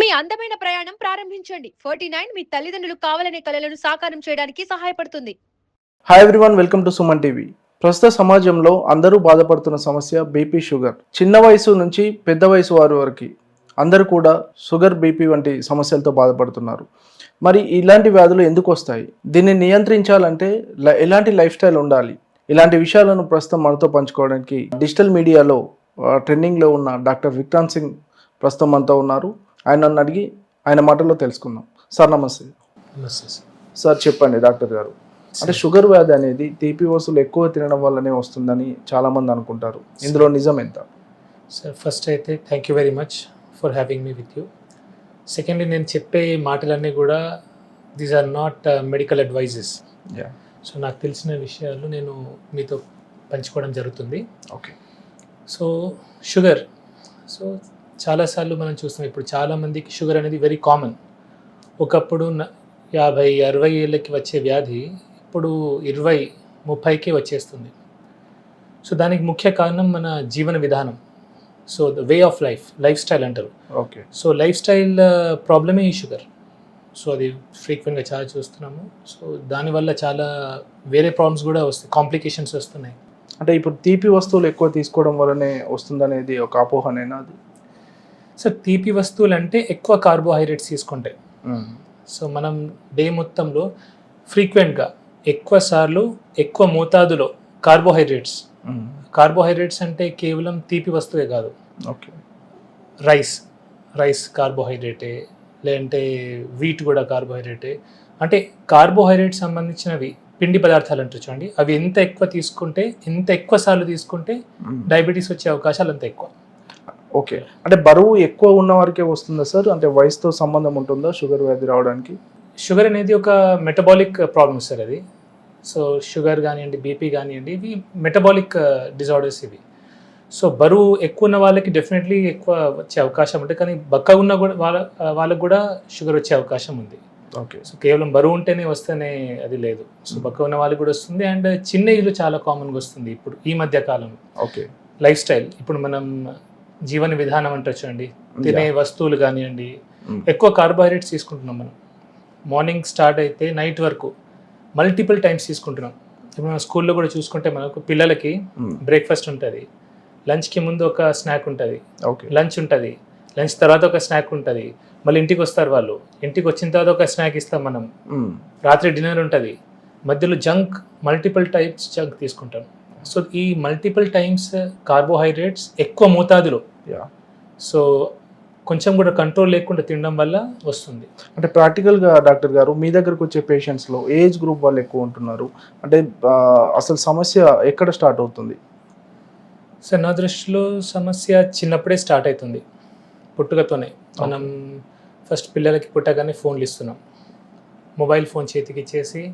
మీ అందమైన ప్రయాణం ప్రారంభించండి. 49 మీ తల్లిదండ్రులు కావాలనే కలలను సాకారం చేయడానికి సహాయపడుతుంది. Hi everyone, welcome to Suman TV. ప్రస్తుత సమాజంలో అందరూ బాధపడుతున్న సమస్య బీపీ, షుగర్. చిన్న వయసు నుంచి పెద్ద వయసు వారి వరకు అందరూ కూడా షుగర్, బీపీ వంటి సమస్యలతో బాధపడుతున్నారు. మరి ఇలాంటి వ్యాధులు ఎందుకు వస్తాయి? దీన్ని నియంత్రించాలంటే ఎలాంటి లైఫ్ స్టైల్ ఉండాలి? ఇలాంటి విషయాలను ప్రస్తుతం మనతో పంచుకోవడానికి డిజిటల్ మీడియాలో ట్రెండింగ్లో ఉన్న డాక్టర్ విక్రాంత్ సింగ్ ప్రస్తుతం మనతో ఉన్నారు. ఆయనను అడిగి ఆయన మాటల్లో తెలుసుకుందాం. సార్ నమస్తే. నమస్తే సార్ చెప్పండి డాక్టర్ గారు, అంటే షుగర్ వ్యాధి అనేది తీపి వస్తువులు ఎక్కువ తినడం వల్లనే వస్తుందని చాలామంది అనుకుంటారు. ఇందులో నిజం ఎంత? సార్, ఫస్ట్ అయితే thank you very much for having me with you. Secondly, నేను చెప్పే మాటలన్నీ కూడా these are not medical advises. So నాకు తెలిసిన విషయాలు నేను మీతో పంచుకోవడం జరుగుతుంది. ఓకే. సో షుగర్, సో చాలాసార్లు మనం చూస్తాం, ఇప్పుడు చాలామందికి షుగర్ అనేది వెరీ కామన్. ఒకప్పుడు 50-60 ఏళ్ళకి వచ్చే వ్యాధి ఇప్పుడు 20-30కే వచ్చేస్తుంది. సో దానికి ముఖ్య కారణం మన జీవన విధానం. So the way of life style అంటారు. ఓకే. సో లైఫ్ స్టైల్ ప్రాబ్లమే ఈ షుగర్. సో అది ఫ్రీక్వెంట్గా చాలా చూస్తున్నాము. సో దానివల్ల చాలా వేరే ప్రాబ్లమ్స్ కూడా వస్తాయి, కాంప్లికేషన్స్ వస్తున్నాయి. అంటే ఇప్పుడు తీపి వస్తువులు ఎక్కువ తీసుకోవడం వల్లనే వస్తుందనేది ఒక అపోహనేనా అది? సో తీపి వస్తువులు అంటే ఎక్కువ కార్బోహైడ్రేట్స్ తీసుకుంటాయి. సో మనం డే మొత్తంలో ఫ్రీక్వెంట్గా ఎక్కువ సార్లు ఎక్కువ మోతాదులో కార్బోహైడ్రేట్స్ అంటే కేవలం తీపి వస్తువే కాదు. ఓకే. రైస్ కార్బోహైడ్రేటే, లేదంటే వీట్ కూడా కార్బోహైడ్రేటే. అంటే కార్బోహైడ్రేట్ సంబంధించినవి పిండి పదార్థాలు అంటారు చూడండి, అవి ఎంత ఎక్కువ సార్లు తీసుకుంటే డయాబెటీస్ వచ్చే అవకాశాలు అంత ఎక్కువ. ఓకే. అంటే బరువు ఎక్కువ ఉన్న వారికే వస్తుందా సార్? అంటే వయసుతో సంబంధం ఉంటుందా షుగర్ వ్యాధి రావడానికి? షుగర్ అనేది ఒక మెటబాలిక్ ప్రాబ్లమ్ సార్ అది. సో షుగర్ కానివ్వండి, బీపీ కానివ్వండి, ఇవి మెటబాలిక్ డిజార్డర్స్ ఇవి. సో బరువు ఎక్కువ ఉన్న వాళ్ళకి డెఫినెట్లీ ఎక్కువ వచ్చే అవకాశం ఉంటుంది, కానీ బక్కగా ఉన్న కూడా వాళ్ళకు కూడా షుగర్ వచ్చే అవకాశం ఉంది. ఓకే. సో కేవలం బరువు ఉంటేనే వస్తేనే అది లేదు. సో బక్కగా ఉన్న వాళ్ళకి కూడా వస్తుంది, అండ్ చిన్న ఏజ్లో చాలా కామన్గా వస్తుంది ఇప్పుడు ఈ మధ్య కాలంలో. ఓకే. లైఫ్ స్టైల్, ఇప్పుడు మనం జీవన విధానం అంటారు చూడండి, తినే వస్తువులు కానివ్వండి, ఎక్కువ కార్బోహైడ్రేట్స్ తీసుకుంటున్నాం మనం. మార్నింగ్ స్టార్ట్ అయితే నైట్ వరకు మల్టిపుల్ టైమ్స్ తీసుకుంటున్నాం. ఇప్పుడు మనం స్కూల్లో కూడా చూసుకుంటే మనకు పిల్లలకి బ్రేక్ఫాస్ట్ ఉంటుంది, లంచ్కి ముందు ఒక స్నాక్ ఉంటుంది, లంచ్ ఉంటుంది, లంచ్ తర్వాత ఒక స్నాక్ ఉంటుంది, మళ్ళీ ఇంటికి వస్తారు వాళ్ళు, ఇంటికి వచ్చిన తర్వాత ఒక స్నాక్ ఇస్తాం మనం, రాత్రి డిన్నర్ ఉంటుంది, మధ్యలో మల్టిపుల్ టైప్స్ జంక్ తీసుకుంటాం. సో ఈ మల్టిపుల్ టైమ్స్ కార్బోహైడ్రేట్స్ ఎక్కువ మోతాదులో, సో కొంచెం కూడా కంట్రోల్ లేకుండా తినడం వల్ల వస్తుంది. అంటే ప్రాక్టికల్గా డాక్టర్ గారు, మీ దగ్గరకు వచ్చే పేషెంట్స్లో ఏజ్ గ్రూప్ వాళ్ళు ఎక్కువ ఉంటున్నారు, అంటే అసలు సమస్య ఎక్కడ స్టార్ట్ అవుతుంది? సార్, నా దృష్టిలో సమస్య చిన్నప్పుడే స్టార్ట్ అవుతుంది, పుట్టుకతోనే. మనం ఫస్ట్ పిల్లలకి పుట్టగానే ఫోన్లు ఇస్తున్నాం, మొబైల్ ఫోన్ చేతికి ఇచ్చేసి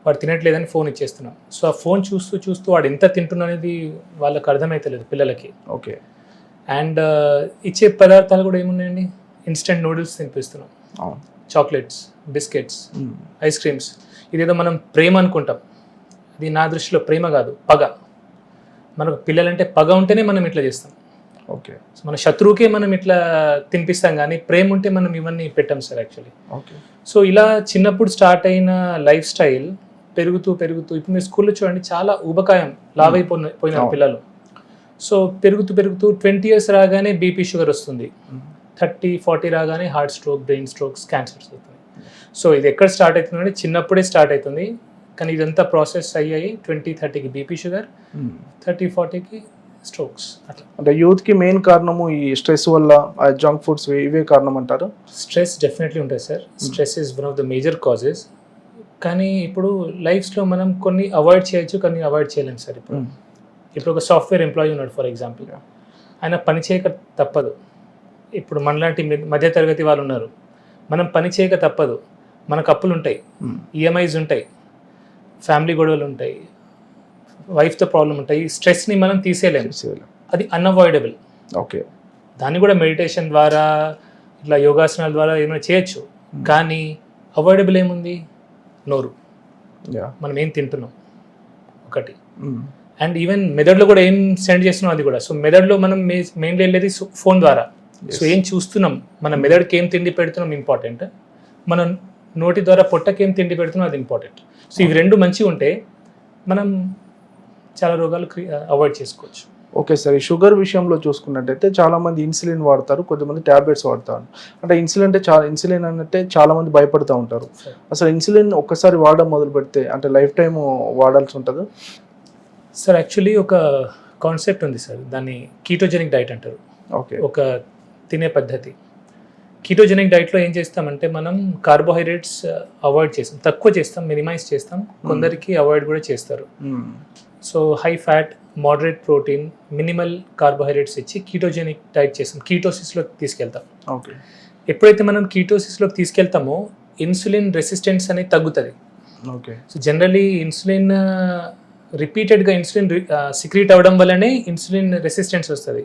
వాడు తినట్లేదని ఫోన్ ఇచ్చేస్తున్నాం. సో ఆ ఫోన్ చూస్తూ వాడు ఎంత తింటున్నా అనేది వాళ్ళకి అర్థమవుతలేదు పిల్లలకి. ఓకే. అండ్ ఇచ్చే పదార్థాలు కూడా ఏమున్నాయండి, ఇన్స్టెంట్ నూడిల్స్ తినిపిస్తున్నాం, చాక్లెట్స్, బిస్కెట్స్, ఐస్ క్రీమ్స్. ఇదేదో మనం ప్రేమ అనుకుంటాం, ఇది నా దృష్టిలో ప్రేమ కాదు, పగ. మనకు పిల్లలంటే పగ ఉంటేనే మనం ఇట్లా చేస్తాం. ఓకే. సో మన శత్రువుకే మనం ఇట్లా తినిపిస్తాం, కానీ ప్రేమ ఉంటే మనం ఇవన్నీ పెట్టాం సార్ యాక్చువల్లీ. ఓకే. సో ఇలా చిన్నప్పుడు స్టార్ట్ అయిన లైఫ్ స్టైల్ పెరుగుతూ ఇప్పుడు మీరు స్కూల్లో చూడండి, చాలా ఊబకాయం, లావైపోయిన పిల్లలు. సో పెరుగుతూ 20 years రాగానే బీపీ, షుగర్ వస్తుంది, 30-40 రాగానే heart stroke, brain strokes, cancers అవుతుంది. సో ఇది ఎక్కడ స్టార్ట్ అవుతుందంటే చిన్నప్పుడే స్టార్ట్ అవుతుంది, కానీ ఇదంతా ప్రాసెస్ అయ్యాయి 20-30కి బీపీ, షుగర్, 30-40కి స్ట్రోక్స్. అట్లా అంటే యూత్కి మెయిన్ కారణము ఈ స్ట్రెస్ వల్ల, జంక్ ఫుడ్స్ ఇవే కారణం అంటారు? స్ట్రెస్ డెఫినెట్లీ ఉంటుంది sir. Stress is one of the major causes. కానీ ఇప్పుడు లైఫ్స్లో మనం కొన్ని అవాయిడ్ చేయొచ్చు, కొన్ని అవాయిడ్ చేయలేము సార్. ఇప్పుడు ఒక సాఫ్ట్వేర్ ఎంప్లాయీ ఉన్నాడు ఫర్ ఎగ్జాంపుల్, ఆయన పని చేయక తప్పదు. ఇప్పుడు మనలాంటి మధ్యతరగతి వాళ్ళు ఉన్నారు, మనం పని చేయక తప్పదు. మనకు అప్పులు ఉంటాయి, ఈఎంఐస్ ఉంటాయి, ఫ్యామిలీ గొడవలు ఉంటాయి, వైఫ్తో ప్రాబ్లం ఉంటాయి. స్ట్రెస్ని మనం తీసేయలేము, అది అన్అవాయిడబుల్. ఓకే. దాన్ని కూడా మెడిటేషన్ ద్వారా, ఇట్లా యోగాసనాల ద్వారా ఏమైనా చేయొచ్చు, కానీ అవాయిడబుల్ ఏముంది? నోరు, మనం ఏం తింటున్నాం ఒకటి. అండ్ ఈవెన్ మెదడులో కూడా ఏం సెండ్ చేస్తున్నాం అది కూడా. సో మెదడులో మనం మెయిన్లీ వెళ్ళేది ఫోన్ ద్వారా. సో ఏం చూస్తున్నాం, మన మెదడుకి ఏం తిండి పెడుతున్నాం ఇంపార్టెంట్, మనం నోటి ద్వారా పొట్టకి ఏం తిండి పెడుతున్నాం అది ఇంపార్టెంట్. సో ఇవి రెండు మంచిగా ఉంటే మనం చాలా రోగాలు అవాయిడ్ చేసుకోవచ్చు. ఓకే సార్, ఈ షుగర్ విషయంలో చూసుకున్నట్టయితే చాలా మంది ఇన్సులిన్ వాడతారు, కొంతమంది ట్యాబ్లెట్స్ వాడతారు. అంటే ఇన్సులిన్ అంటే చాలా మంది భయపడుతూ ఉంటారు. అసలు ఇన్సులిన్ ఒక్కసారి వాడడం మొదలు పెడితే అంటే లైఫ్ టైం వాడాల్సి ఉంటుంది సార్? యాక్చువల్లీ ఒక కాన్సెప్ట్ ఉంది సార్, దాన్ని కీటోజెనిక్ డైట్ అంటారు. ఓకే, ఒక తినే పద్ధతి. కీటోజెనిక్ డైట్లో ఏం చేస్తామంటే మనం కార్బోహైడ్రేట్స్ అవాయిడ్ చేస్తాం, తక్కువ చేస్తాం, మినిమైజ్ చేస్తాం, కొందరికి అవాయిడ్ కూడా చేస్తారు. So high fat, moderate protein, minimal carbohydrates ఇచ్చి కీటోజెనిక్ డైట్ చేస్తాం, కీటోసిస్లోకి తీసుకెళ్తాం. ఓకే, ఎప్పుడైతే మనం కీటోసిస్లోకి తీసుకెళ్తామో ఇన్సులిన్ రెసిస్టెన్స్ అనేది తగ్గుతుంది. ఓకే, సో జనరలీ ఇన్సులిన్ రిపీటెడ్గా ఇన్సులిన్ సిక్రీట్ అవ్వడం వల్లనే ఇన్సులిన్ రెసిస్టెన్స్ వస్తుంది.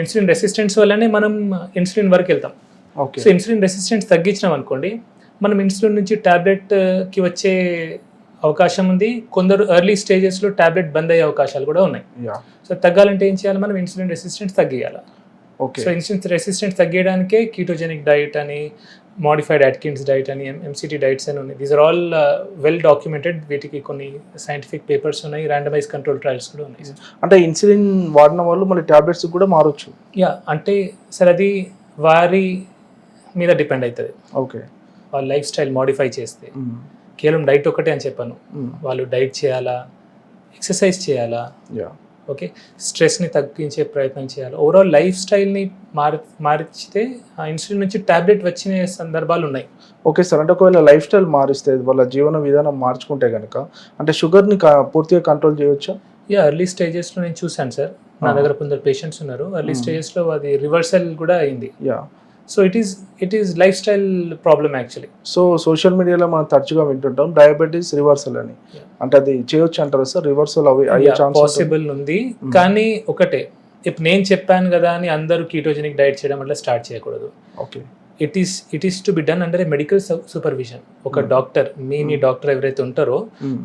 ఇన్సులిన్ రెసిస్టెన్స్ వల్లనే మనం ఇన్సులిన్ వరకు వెళ్తాం. ఓకే. సో ఇన్సులిన్ రెసిస్టెన్స్ తగ్గించినాం అనుకోండి, మనం ఇన్సులిన్ నుంచి ట్యాబ్లెట్కి వచ్చే అవకాశం ఉంది. కొందరు ఎర్లీ స్టేజెస్లో ట్యాబ్లెట్ బంద్ అయ్యే అవకాశాలు కూడా ఉన్నాయి. సో తగ్గాలంటే ఏం చేయాలి, మనం ఇన్సులిన్ రెసిస్టెన్స్ తగ్గియాలి. ఓకే. సో ఇన్సులిన్ రెసిస్టెన్స్ తగ్గించడానికే కీటోజెనిక్ డైట్ అని, మోడిఫైడ్ అట్కిన్స్ డైట్ అని, ఎంసిటీ డైట్స్ అని ఉన్నాయి. These are all well documented. వీటికి కొన్ని సైంటిఫిక్ పేపర్స్ ఉన్నాయి, ర్యాండమైజ్ కంట్రోల్ ట్రయల్స్ కూడా ఉన్నాయి. అంటే ఇన్సులిన్ వాడిన వాళ్ళు మళ్ళీ ట్యాబ్లెట్స్ కూడా మారొచ్చు. అంటే సార్ అది వారి మీద డిపెండ్ అవుతుంది. ఓకే, వాళ్ళ లైఫ్ స్టైల్ మోడిఫై చేస్తే. కేవలం డైట్ ఒకటే అని చెప్పాను, వాళ్ళు డైట్ చేయాలా, ఎక్సర్సైజ్ చేయాలా, ఓకే, స్ట్రెస్ని తగ్గించే ప్రయత్నం చేయాలి, ఓవరాల్ లైఫ్ స్టైల్ని మార్చితే ఆ ఇన్సులిన్ నుంచి ట్యాబ్లెట్ వచ్చిన సందర్భాలు ఉన్నాయి. ఓకే సార్, అంటే ఒకవేళ లైఫ్ స్టైల్ మారిస్తే, వాళ్ళ జీవన విధానం మార్చుకుంటే కనుక అంటే షుగర్ని పూర్తిగా కంట్రోల్ చేయవచ్చా? ఎర్లీ స్టేజెస్లో నేను చూశాను సార్, నా దగ్గర కొందరు పేషెంట్స్ ఉన్నారు, ఎర్లీ స్టేజెస్లో అది రివర్సల్ కూడా అయింది. So it is life style problem actually. So social మీడియాలో మనం తరచుగా వింటుంటాం డయాబెటీస్ రివర్సల్ అని, అంటే అది చేయొచ్చు అంటారు సార్? రివర్సల్ అయ్యే ఛాన్స్ పాసిబుల్ ఉంది, కానీ ఒకటే, ఇప్పుడు నేను చెప్పాను కదా అని అందరూ కీటోజెనిక్ డైట్ చేయడం వల్ల స్టార్ట్ చేయకూడదు. Okay, it is to be done under A medical supervision. ఒక డాక్టర్, మీ డాక్టర్ ఎవరైతే ఉంటారో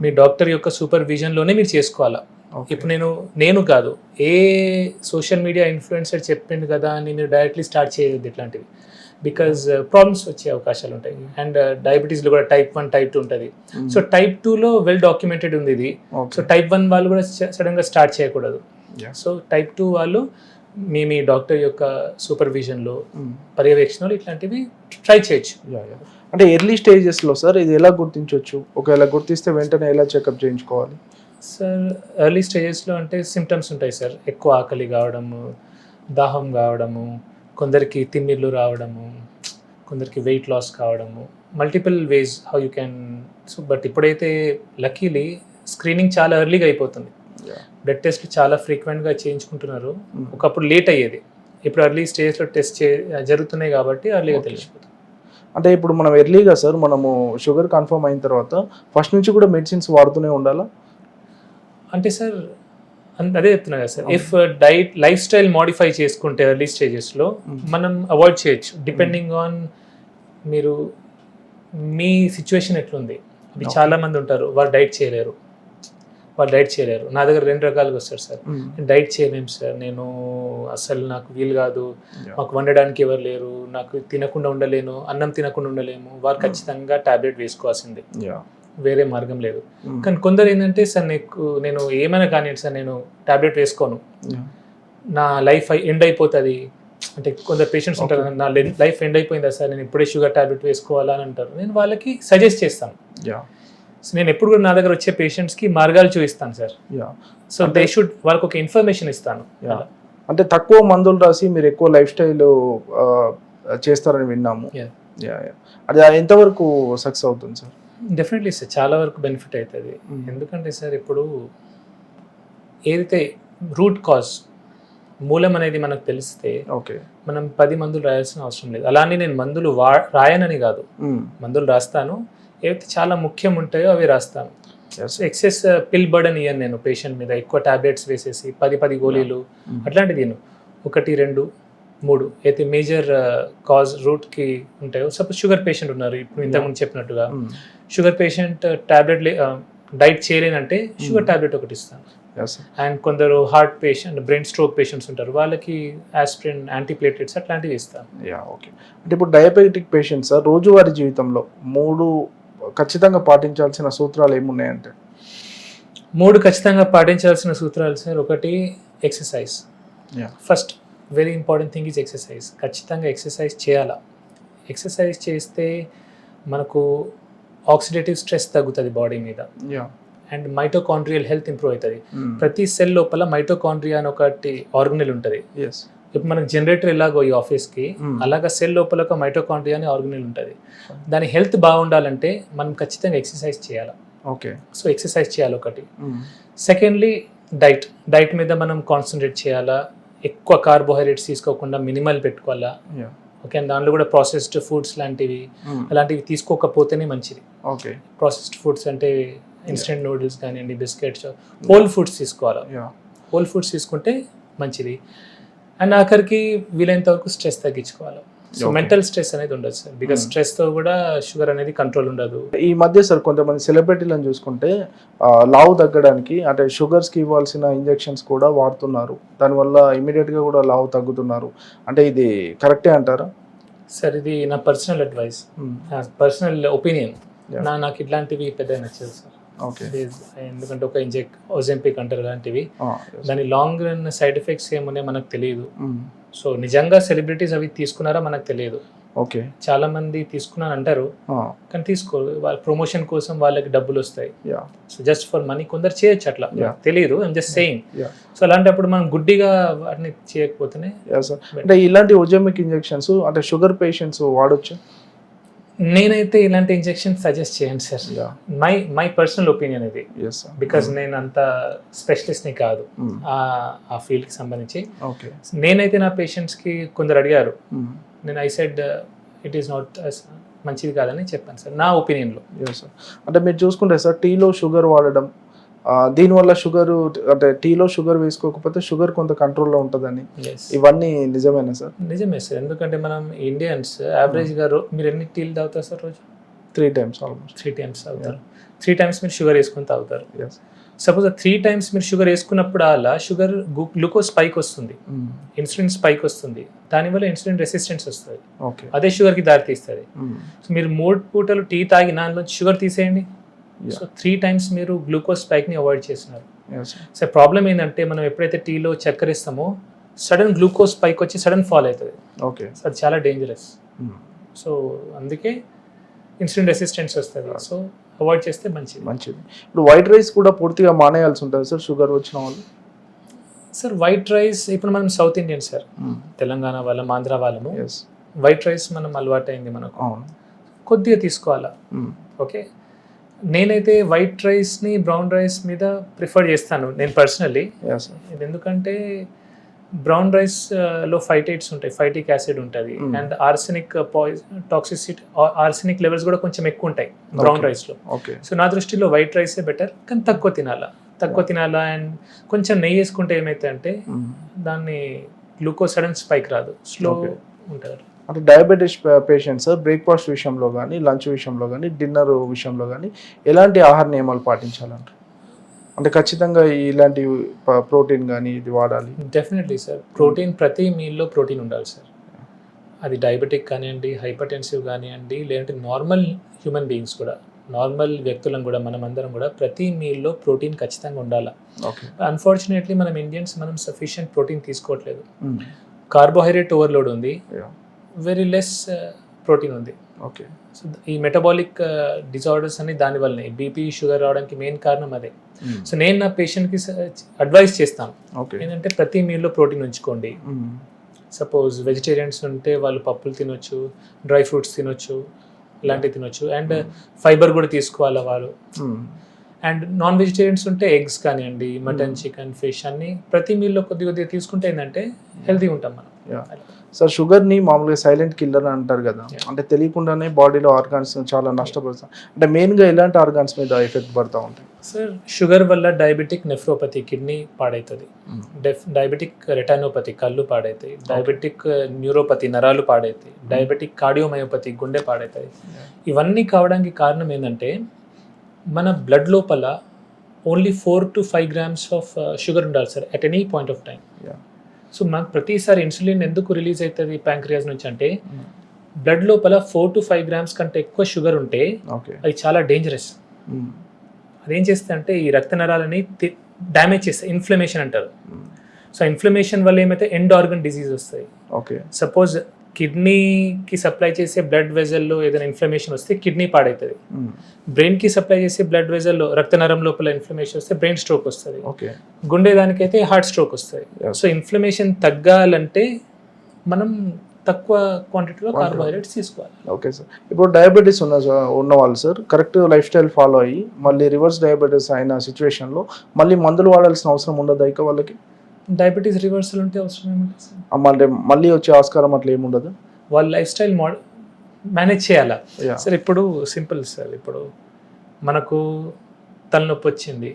మీ డాక్టర్ యొక్క సూపర్విజన్లోనే మీరు చేసుకోవాలా. ఇప్పుడు నేను కాదు, ఏ సోషల్ మీడియా ఇన్ఫ్లుయెన్సర్ చెప్పింది కదా అని మీరు డైరెక్ట్లీ స్టార్ట్ చేయదు ఇట్లాంటివి, బికాజ్ ప్రాబ్లమ్స్ వచ్చే అవకాశాలు ఉంటాయి. అండ్ డయాబెటీస్లో కూడా టైప్ 1, టైప్ 2 ఉంటుంది. సో టైప్ 2లో వెల్ డాక్యుమెంటెడ్ ఉంది ఇది. సో టైప్ 1 వాళ్ళు కూడా సడన్గా స్టార్ట్ చేయకూడదు. సో టైప్ 2 వాళ్ళు మీ డాక్టర్ యొక్క సూపర్విజన్లో, పర్యవేక్షణలో ఇట్లాంటివి ట్రై చేయొచ్చు. అంటే ఎర్లీ స్టేజెస్లో సార్ ఇది ఎలా గుర్తించవచ్చు? ఒకవేళ గుర్తిస్తే వెంటనే ఎలా చెకప్ చేయించుకోవాలి? సార్ ఎర్లీ స్టేజెస్లో అంటే సిమ్టమ్స్ ఉంటాయి సార్, ఎక్కువ ఆకలి కావడము, దాహం కావడము, కొందరికి తిమ్మిర్లు రావడము, కొందరికి వెయిట్ లాస్ కావడము, multiple ways how you can. So but ఇప్పుడైతే లక్కీలీ స్క్రీనింగ్ చాలా ఎర్లీగా అయిపోతుంది, బ్లడ్ టెస్ట్ చాలా ఫ్రీక్వెంట్గా చేయించుకుంటున్నారు. ఒకప్పుడు లేట్ అయ్యేది, ఇప్పుడు ఎర్లీ స్టేజ్లో టెస్ట్ జరుగుతున్నాయి కాబట్టి ఎర్లీగా తెలిసిపోతుంది. అంటే ఇప్పుడు మనం ఎర్లీగా సార్ మనము షుగర్ కన్ఫర్మ్ అయిన తర్వాత ఫస్ట్ నుంచి కూడా మెడిసిన్స్ వాడుతూనే ఉండాలా? అంటే సార్ అదే చెప్తున్నా కదా sir, if life style modify చేసుకుంటే ఎర్లీ స్టేజెస్లో మనం అవాయిడ్ చేయొచ్చు, డిపెండింగ్ ఆన్ మీ సిచ్యువేషన్ ఎట్లుంది. అది చాలా మంది ఉంటారు వాళ్ళు డైట్ చేయలేరు. నా దగ్గర 2 రకాలుగా వస్తారు సార్, డైట్ చేయలేము సార్, నేను అసలు నాకు వీలు కాదు, మాకు వండడానికి ఎవరు లేరు, నాకు తినకుండా ఉండలేను, అన్నం తినకుండా ఉండలేము, వారు ఖచ్చితంగా టాబ్లెట్ వేసుకోవాల్సిందే, వేరే మార్గం లేదు. కానీ కొందరు ఏంటంటే సార్ నేను ఏమైనా కానీ సార్ నేను టాబ్లెట్ వేసుకోను, నా లైఫ్ ఎండ్ అయిపోతుంది. అంటే కొందరు పేషెంట్స్ ఉంటారు, నా లైఫ్ ఎండ్ అయిపోయిందా సార్, నేను ఇప్పుడే షుగర్ టాబ్లెట్ వేసుకోవాలా అని అంటారు. నేను వాళ్ళకి సజెస్ట్ చేస్తాను. సో నేను ఎప్పుడు కూడా నా దగ్గర వచ్చే పేషెంట్స్కి మార్గాలు చూపిస్తాను సార్. సో దే షుడ్, వాళ్ళకి ఒక ఇన్ఫర్మేషన్ ఇస్తాను. అంటే తక్కువ మందులు రాసి మీరు ఎక్కువ లైఫ్ స్టైల్ చేస్తారని విన్నాము. అది ఎంతవరకు సక్సెస్ అవుతుంది సార్? డెఫినెట్లీ సార్, చాలా వరకు బెనిఫిట్ అవుతుంది. ఎందుకంటే సార్ ఇప్పుడు ఏదైతే రూట్ కాజ్, మూలం అనేది మనకు తెలిస్తే మనం 10 మందులు రాయాల్సిన అవసరం లేదు. అలానే నేను మందులు రాయనని కాదు, మందులు రాస్తాను, ఏవైతే చాలా ముఖ్యం ఉంటాయో అవి రాస్తాను. ఎక్సెస్ పిల్ బర్డన్ ఇయ్యను నేను పేషెంట్ మీద, ఎక్కువ టాబ్లెట్స్ వేసేసి 10 గోళీలు అట్లాంటిది 1, 2, 3 అయితే మేజర్ కాజ్ రూట్కి ఉంటాయో. సపోజ్ షుగర్ పేషెంట్ ఉన్నారు, ఇప్పుడు ఇంతకుముందు చెప్పినట్టుగా షుగర్ పేషెంట్ టాబ్లెట్ డైట్ చేయలేనంటే షుగర్ టాబ్లెట్ ఒకటి ఇస్తాను. Yes, sir. అండ్ కొందరు heart patient, brain stroke patients ఉంటారు, వాళ్ళకి ఆస్పిరిన్, యాంటీప్లేటెట్స్ అట్లాంటివి ఇస్తాం. Yeah, okay. అంటే ఇప్పుడు డయాబెటిక్ పేషెంట్స్ రోజువారీ జీవితంలో 3 ఖచ్చితంగా పాటించాల్సిన సూత్రాలు ఏమున్నాయంటే? 3 ఖచ్చితంగా పాటించాల్సిన సూత్రాలు సార్. ఒకటి exercise. Yeah. First very important thing is exercise. ఖచ్చితంగా ఎక్సర్సైజ్ చేయాలా. ఎక్సర్సైజ్ చేస్తే మనకు ఆక్సిడేటివ్ స్ట్రెస్ తగ్గుతుంది బాడీ మీద, yeah. And mitochondrial health improve అవుతుంది. ప్రతి సెల్ లోపల మైటోకాండ్రియా అని ఒకటి ఆర్గనెల్ ఉంటుంది. ఎస్. ఇప్పుడు మనకు జనరేటర్ ఎలాగో ఈ ఆఫీస్కి, అలాగా సెల్ లోపల ఒక మైటోకాండ్రియా అని ఆర్గనెల్ ఉంటుంది. దాని హెల్త్ బాగుండాలంటే మనం ఖచ్చితంగా ఎక్సర్సైజ్ చేయాలి. ఓకే. సో ఎక్సర్సైజ్ చేయాలి ఒకటి. సెకండ్లీ డైట్ మీద మనం కాన్సన్ట్రేట్ చేయాలా. ఎక్కువ కార్బోహైడ్రేట్స్ తీసుకోకుండా మినిమల్ పెట్టుకోవాలా. యా. ఓకే. అండ్ దాంట్లో కూడా ప్రాసెస్డ్ ఫుడ్స్ లాంటివి అలాంటివి తీసుకోకపోతేనే మంచిది. ఓకే. ప్రాసెస్డ్ ఫుడ్స్ అంటే ఇన్స్టెంట్ నూడిల్స్ కానివ్వండి, బిస్కెట్స్, హోల్ ఫుడ్స్ తీసుకోవాలి. యా. హోల్ ఫుడ్స్ తీసుకుంటే మంచిది. అండ్ ఆఖరికి వీలైనంత వరకు స్ట్రెస్ తగ్గించుకోవాలి. So Okay. మెంటల్ స్ట్రెస్ అనేది ఉండదు సార్, బికాస్ స్ట్రెస్తో కూడా షుగర్ అనేది కంట్రోల్ ఉండదు. ఈ మధ్య సార్ కొంతమంది సెలబ్రిటీలను చూసుకుంటే లావు తగ్గడానికి అంటే షుగర్స్కి ఇవ్వాల్సిన ఇంజెక్షన్స్ కూడా వాడుతున్నారు. దానివల్ల ఇమీడియట్గా కూడా లావు తగ్గుతున్నారు. అంటే ఇది కరెక్టే అంటారా? సార్ ఇది నా పర్సనల్ అడ్వైస్, నా పర్సనల్ ఒపీనియన్. Yeah. నాకు ఇట్లాంటివి పెద్ద నచ్చదు సార్. ఓకే. ఎందుకంటే ఒక ఓజెంపిక్ అంటారు అలాంటివి, దాని లాంగ్ రన్ సైడ్ ఎఫెక్ట్స్ ఏమున్నాయో మనకు తెలియదు. సో నిజంగా సెలబ్రిటీస్ అవి తీసుకున్నారా మనకు తెలియదు. ఓకే. చాలా మంది తీసుకున్నాను అంటారు, కానీ తీసుకో, వాళ్ళ ప్రమోషన్ కోసం వాళ్ళకి డబ్బులు వస్తాయి. Yeah. So just for money కొందరు చేయొచ్చు, అట్లా Yeah. తెలియదు. I'm just saying. Yeah. So అలాంటప్పుడు మనం గుడ్డిగా వాటిని చేయకపోతేనే. Yeah sir. అంటే ఇలాంటి ఓజెమిక్ ఇంజెక్షన్స్ అంటే షుగర్ పేషెంట్స్ వాడొచ్చు? నేనైతే ఇలాంటి ఇంజెక్షన్ సజెస్ట్ చేయండి sir. Yeah. My personal opinion ఇది, ఎస్ సార్. బికాస్ నేను అంత స్పెషలిస్ట్ని కాదు ఆ ఫీల్డ్కి సంబంధించి. ఓకే. నేనైతే నా పేషెంట్స్కి కొందరు అడిగారు, నేను I said it is not మంచిది కాదని చెప్పాను సార్, నా ఒపీనియన్లో. Yes sir. అంటే మీరు చూసుకుంటే సార్ టీలో షుగర్ వాడడం, దీనివల్ల షుగర్ అంటే టీలో షుగర్ వేసుకోకపోతే షుగర్ కొంత కంట్రోల్లో ఉంటుందని, ఇవన్నీ నిజమేనా సార్? నిజమే సార్. ఎందుకంటే మనం ఇండియన్స్ యావరేజ్గా మీరు ఎన్ని టీలు తాగుతారు సార్ రోజు? 3 times ఆల్మోస్ట్. 3 times తాగుతారు. 3 times మీరు షుగర్ వేసుకొని తాగుతారు. ఎస్. సపోజ్ 3 times మీరు షుగర్ వేసుకున్నప్పుడు అలా షుగర్ గ్లూకోజ్ స్పైక్ వస్తుంది, ఇన్సులిన్ స్పైక్ వస్తుంది, దానివల్ల ఇన్సులిన్ రెసిస్టెన్స్ వస్తుంది, ఓకే. అదే షుగర్కి దారి తీస్తుంది. సో మీరు 3 పూటలు టీ తాగి దానిలో షుగర్ తీసేయండి. సో 3 times మీరు గ్లూకోజ్ స్పైక్ని అవాయిడ్ చేస్తున్నారు. సో ప్రాబ్లం ఏంటంటే మనం ఎప్పుడైతే టీలో చక్కెర ఇస్తామో సడన్ గ్లూకోజ్ స్పైక్ వచ్చి సడన్ ఫాల్ అవుతుంది. ఓకే. సో అది చాలా డేంజరస్. సో అందుకే ఇన్సులిన్ రెసిస్టెన్స్ వస్తుంది. సో అవాయిడ్ చేస్తే మంచిది. మంచిది. ఇప్పుడు వైట్ రైస్ కూడా పూర్తిగా మానేయాల్సి ఉంటుంది సార్ షుగర్ వచ్చిన వాళ్ళు? సార్ వైట్ రైస్ ఇప్పుడు మనం సౌత్ ఇండియన్ సార్, తెలంగాణ వాళ్ళం, ఆంధ్ర వాళ్ళము, ఎస్. వైట్ రైస్ మనం అలవాటైంది మనకు, అవును. కొద్దిగా తీసుకోవాలా. ఓకే. నేనైతే వైట్ రైస్ని బ్రౌన్ రైస్ మీద ప్రిఫర్ చేస్తాను నేను పర్సనల్లీ. Yes sir. ఇది ఎందుకంటే బ్రౌన్ రైస్ లో ఫైటేట్స్ ఉంటాయి, ఫైటిక్ యాసిడ్ ఉంటుంది, and arsenic toxicity, arsenic levels కూడా కొంచెం ఎక్కువ ఉంటాయి బ్రౌన్ రైస్ లో. ఓకే. సో నా దృష్టిలో వైట్ రైసే బెటర్, కానీ తక్కువ తినాలా. అండ్ కొంచెం నెయ్యి వేసుకుంటే ఏమైతే అంటే దాన్ని గ్లూకోజ్ సడన్ స్పైక్ రాదు, స్లో ఉంటారు. అంటే డయాబెటీస్ పేషెంట్స్ బ్రేక్ఫాస్ట్ విషయంలో కానీ, లంచ్ విషయంలో కానీ, డిన్నర్ విషయంలో కానీ ఎలాంటి ఆహార నియమాలు పాటించాలంటారు? అంటే ఖచ్చితంగా ఇలాంటి ప్రోటీన్ కానీ ఇది వాడాలి? Definitely sir. ప్రోటీన్ ప్రతి మీల్లో ప్రోటీన్ ఉండాలి సార్. అది డయాబెటిక్ కానివ్వండి, హైపర్టెన్సివ్ కానివ్వండి, లేదంటే నార్మల్ హ్యూమన్ బీయింగ్స్ కూడా, నార్మల్ వ్యక్తులను కూడా, మనం అందరం కూడా ప్రతి మీల్లో ప్రోటీన్ ఖచ్చితంగా ఉండాలి. ఓకే. అన్ఫార్చునేట్లీ మనం ఇండియన్స్ సఫిషియంట్ ప్రోటీన్ తీసుకోవట్లేదు. కార్బోహైడ్రేట్ ఓవర్లోడ్ ఉంది, వెరీ లెస్ ప్రోటీన్ ఉంది. ఓకే. సో ఈ మెటబాలిక్ డిజార్డర్స్ అని దానివల్లనే బీపీ, షుగర్ రావడానికి మెయిన్ కారణం అదే. సో నేను నా పేషెంట్కి అడ్వైస్ చేస్తాను ఏంటంటే ప్రతి మీల్లో ప్రోటీన్ ఉంచుకోండి. సపోజ్ వెజిటేరియన్స్ ఉంటే వాళ్ళు పప్పులు తినొచ్చు, డ్రై ఫ్రూట్స్ తినొచ్చు, ఇలాంటివి తినొచ్చు, అండ్ ఫైబర్ కూడా తీసుకోవాలి వాళ్ళు. అండ్ నాన్ వెజిటేరియన్స్ ఉంటే ఎగ్స్ కానివ్వండి, మటన్, చికెన్, ఫిష్ అన్ని ప్రతి మీల్లో కొద్దిగా తీసుకుంటే ఏంటంటే హెల్తీ ఉంటాం మనం. సార్ షుగర్ని మామూలుగా సైలెంట్ కిల్లర్ అంటారు కదా, అంటే తెలియకుండానే బాడీలో ఆర్గాన్స్ చాలా నష్టపరుస్తాం. అంటే మెయిన్గా ఎలాంటి ఆర్గాన్స్ మీద ఎఫెక్ట్ పడుతూ ఉంటాయి సార్? షుగర్ వల్ల డయాబెటిక్ నెఫ్రోపతి, కిడ్నీ పాడవుతుంది, డయాబెటిక్ రెటానోపతి, కళ్ళు పాడవుతాయి, డయాబెటిక్ న్యూరోపతి, నరాలు పాడవుతాయి, డయాబెటిక్ కార్డియోమయోపతి, గుండె పాడవుతుంది. ఇవన్నీ కావడానికి కారణం ఏంటంటే మన బ్లడ్ లోపల only 4 to 5 grams of sugar ఉండాలి sir at any point of time. Yeah. So మనకు ప్రతిసారి ఇన్సులిన్ ఎందుకు రిలీజ్ అవుతుంది ప్యాంక్రియాస్ నుంచి అంటే Mm. బ్లడ్ లోపల 4 to 5 grams కంటే ఎక్కువ షుగర్ ఉంటే ఓకే. అది చాలా డేంజరస్. Mm. అదేం చేస్తుంది అంటే ఈ రక్త నరాలని డ్యామేజ్ చేస్తాయి, ఇన్ఫ్లమేషన్ అంటారు. Mm. సో ఇన్ఫ్లమేషన్ వల్ల ఏమైతే ఎండ్ ఆర్గన్ డిసీజ్ వస్తాయి. ఓకే. సపోజ్ కిడ్నీకి సప్లై చేసే బ్లడ్ వెజల్లో ఏదైనా ఇన్ఫ్లమేషన్ వస్తే కిడ్నీ పాడవుతుంది. Mm. బ్రెయిన్కి సప్లై చేసే బ్లడ్ వెజల్లో రక్తనరం లోపల ఇన్ఫ్లమేషన్ వస్తే బ్రెయిన్ స్ట్రోక్ వస్తుంది. ఓకే. గుండె దానికైతే హార్ట్ స్ట్రోక్ వస్తుంది. Yes. సో ఇన్ఫ్లమేషన్ తగ్గాలంటే మనం తక్కువ క్వాంటిటీలో కార్బోహైడ్రేట్స్ తీసుకోవాలి. Okay sir. ఇప్పుడు డయాబెటీస్ ఉన్న వాళ్ళు sir correct life style follow అయ్యి మళ్ళీ రివర్స్ డయాబెటీస్ అయిన సిచ్యువేషన్లో మళ్ళీ మందులు వాడాల్సిన అవసరం ఉండదు ఇక వాళ్ళకి? డయాబెటీస్ రివర్సల్ ఉంటే అవసరం ఏముంటుంది సార్? మళ్ళీ వచ్చే ఆస్కారం అట్లా ఏముండదు? వాళ్ళ లైఫ్ స్టైల్ మేనేజ్ చేయాలా Yeah. సార్? ఇప్పుడు సింపుల్ సార్, ఇప్పుడు మనకు తలనొప్పి వచ్చింది,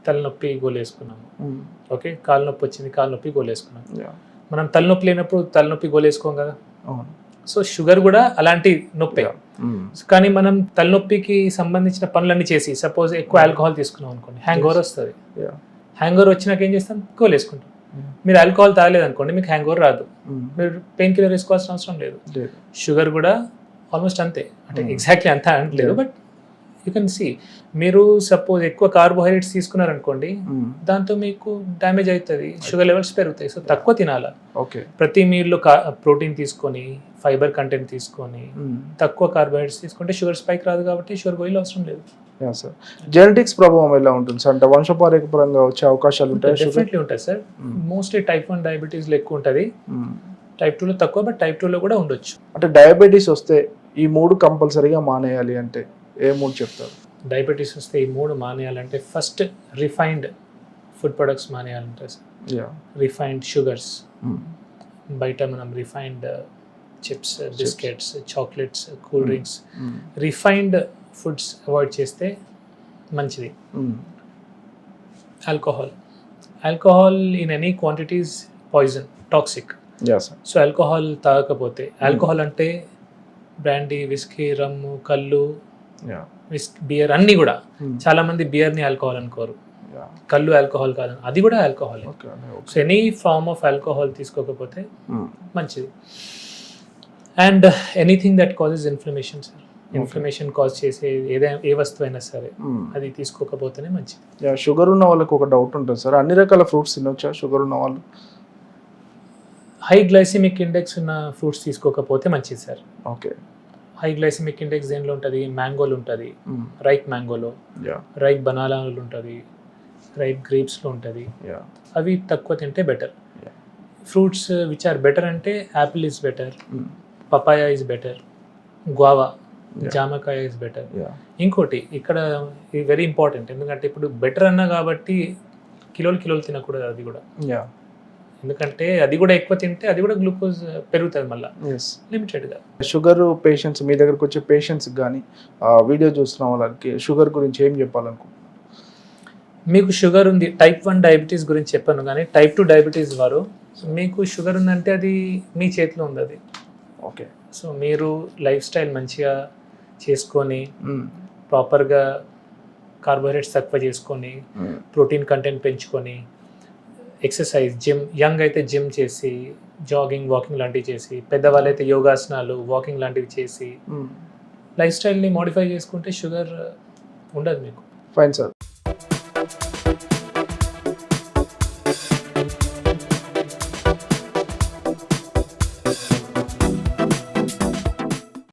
తలనొప్పి గోలేసుకున్నాము. Mm. ఓకే, కాలు నొప్పి వచ్చింది, కాలు నొప్పి గోలేసుకున్నాం. Yeah. మనం తలనొప్పి లేనప్పుడు తలనొప్పి గోలేసుకోం కదా. అవును. సో షుగర్ కూడా అలాంటి నొప్పే. Yeah. Mm. కానీ మనం తలనొప్పికి సంబంధించిన పనులన్నీ చేసి సపోజ్ ఎక్కువ ఆల్కహాల్ తీసుకున్నాం అనుకోండి, హ్యాంగ్ ఓవర్ వస్తుంది. Yeah. హ్యాంగ్ ఓవర్ వచ్చినాక ఏం చేస్తాం? గోలేసుకుంటాం. Mm. మీరు ఆల్కహాల్ తాగలేదు అనుకోండి, మీకు హ్యాంగ్ ఓవర్ రాదు. Mm. మీరు పెయిన్ కిల్లర్ వేసుకోవాల్సిన అవసరం లేదు. లేదు. షుగర్ కూడా ఆల్మోస్ట్ అంతే, అంటే Mm. ఎగ్జాక్ట్లీ అంతా అనట్లేదు, Yeah. But you can see. మీరు సపోజ్ ఎక్కువ కార్బోహైడ్రేట్స్ తీసుకున్నారనుకోండి, Mm. దాంతో మీకు డ్యామేజ్ అవుతుంది, షుగర్ లెవెల్స్ పెరుగుతాయి. సో తక్కువ తినాలా. ఓకే. ప్రతి మీల్లో ప్రోటీన్ తీసుకొని, ఫైబర్ కంటెంట్ తీసుకొని, Mm. తక్కువ కార్బోహైడ్రేట్స్ తీసుకుంటే షుగర్ స్పైక్ రాదు, కాబట్టి షుగర్ గోయిల్ అవసరం లేదు. Yeah sir. జెనెటిక్స్ ప్రభావం ఎలా ఉంటుంది సార్? అంటే వంశపారంపరంగా వచ్చే అవకాశాలు ఉంటాయి? డెఫినెట్లీ ఉంటుంది సార్. మోస్ట్లీ టైప్ 1 డయాబెటీస్లో ఎక్కువ ఉంటుంది, టైప్ 2లో తక్కువ, బట్ టైప్ 2లో కూడా ఉండొచ్చు. అంటే డయాబెటీస్ వస్తే ఈ 3 కంపల్సరీగా మానేయాలి అంటే ఏ 3 చెప్తారు? డయాబెటీస్ వస్తే ఈ 3 మానేయాలంటే ఫస్ట్ రిఫైన్డ్ ఫుడ్ ప్రొడక్ట్స్ మానేయాలంటే సార్. యా. రిఫైన్డ్ షుగర్స్, బయట మనం refined chips, biscuits, chocolates, cool drinks, refined foods avoid చేస్తే మంచిది. Alcohol in any quantities poison, toxic. Yeah sir. So alcohol తాగకపోతే, ఆల్కహాల్ అంటే బ్రాండీ, విస్కీ, రమ్ము, కళ్ళు, yeah. Beer అన్నీ కూడా. చాలా మంది బియర్ని ఆల్కహాల్ అనుకోరు, యా. కళ్ళు ఆల్కహాల్ కాదు, అది కూడా alcohol. Okay. So any form of alcohol తీసుకోకపోతే మంచిది. And anything that causes inflammation sir, inflammation cause చేసే ఏ వస్తువు అయినా సరే అది తీసుకోకపోతేనే మంచిది. యా. షుగర్ ఉన్న వాళ్ళకి ఒక డౌట్ ఉంటుంది సార్, అన్ని రకాల ఫ్రూట్స్ తినొచ్చా షుగర్ ఉన్న వాళ్ళు? హై గ్లైసిమిక్ ఇండెక్స్ ఉన్న ఫ్రూట్స్ తీసుకోకపోతే మంచిది sir. Okay. High glycaemic index దేనిలో ఉంటుంది? మ్యాంగోలో ఉంటుంది, రైప్ మ్యాంగోలో, యా. రైప్ బనానాలో ఉంటుంది, రైప్ గ్రేప్స్లో ఉంటుంది. యా. అవి తక్కువ తింటే better. Yeah. Fruits which are better అంటే apple is better, papaya is better, guava, జామకాయ ఈజ్ బెటర్. యా. ఇంకోటి ఇక్కడ ఇది వెరీ ఇంపార్టెంట్, ఎందుకంటే ఇప్పుడు బెటర్ అన్నా కాబట్టి కిలోలు తినకూడదు అది కూడా. యా. ఎందుకంటే అది కూడా ఎక్కువ తింటే అది కూడా గ్లూకోజ్ పెరుగుతుంది మళ్ళీ, ఎస్. లిమిటెడ్గా. షుగర్ పేషెంట్స్, మీ దగ్గరకు వచ్చే పేషెంట్స్కి కానీ వీడియో చూస్తున్న వాళ్ళకి షుగర్ గురించి ఏం చెప్పాలనుకుంటున్నారు? మీకు షుగర్ ఉంది, టైప్ 1 డయాబెటీస్ గురించి చెప్పాను, కానీ టైప్ 2 డయాబెటీస్ వారు మీకు షుగర్ ఉందంటే అది మీ చేతిలో ఉంది అది. ఓకే. సో మీరు లైఫ్ స్టైల్ మంచిగా చేసుకొని, ప్రాపర్గా కార్బోహైడ్రేట్స్ తక్కువ చేసుకొని, ప్రోటీన్ కంటెంట్ పెంచుకొని, ఎక్సర్సైజ్, జిమ్, యంగ్ అయితే జిమ్ చేసి, జాగింగ్, వాకింగ్ లాంటివి చేసి, పెద్దవాళ్ళైతే యోగాసనాలు, వాకింగ్ లాంటివి చేసి లైఫ్ స్టైల్ని మోడిఫై చేసుకుంటే షుగర్ ఉండదు మీకు. Fine sir.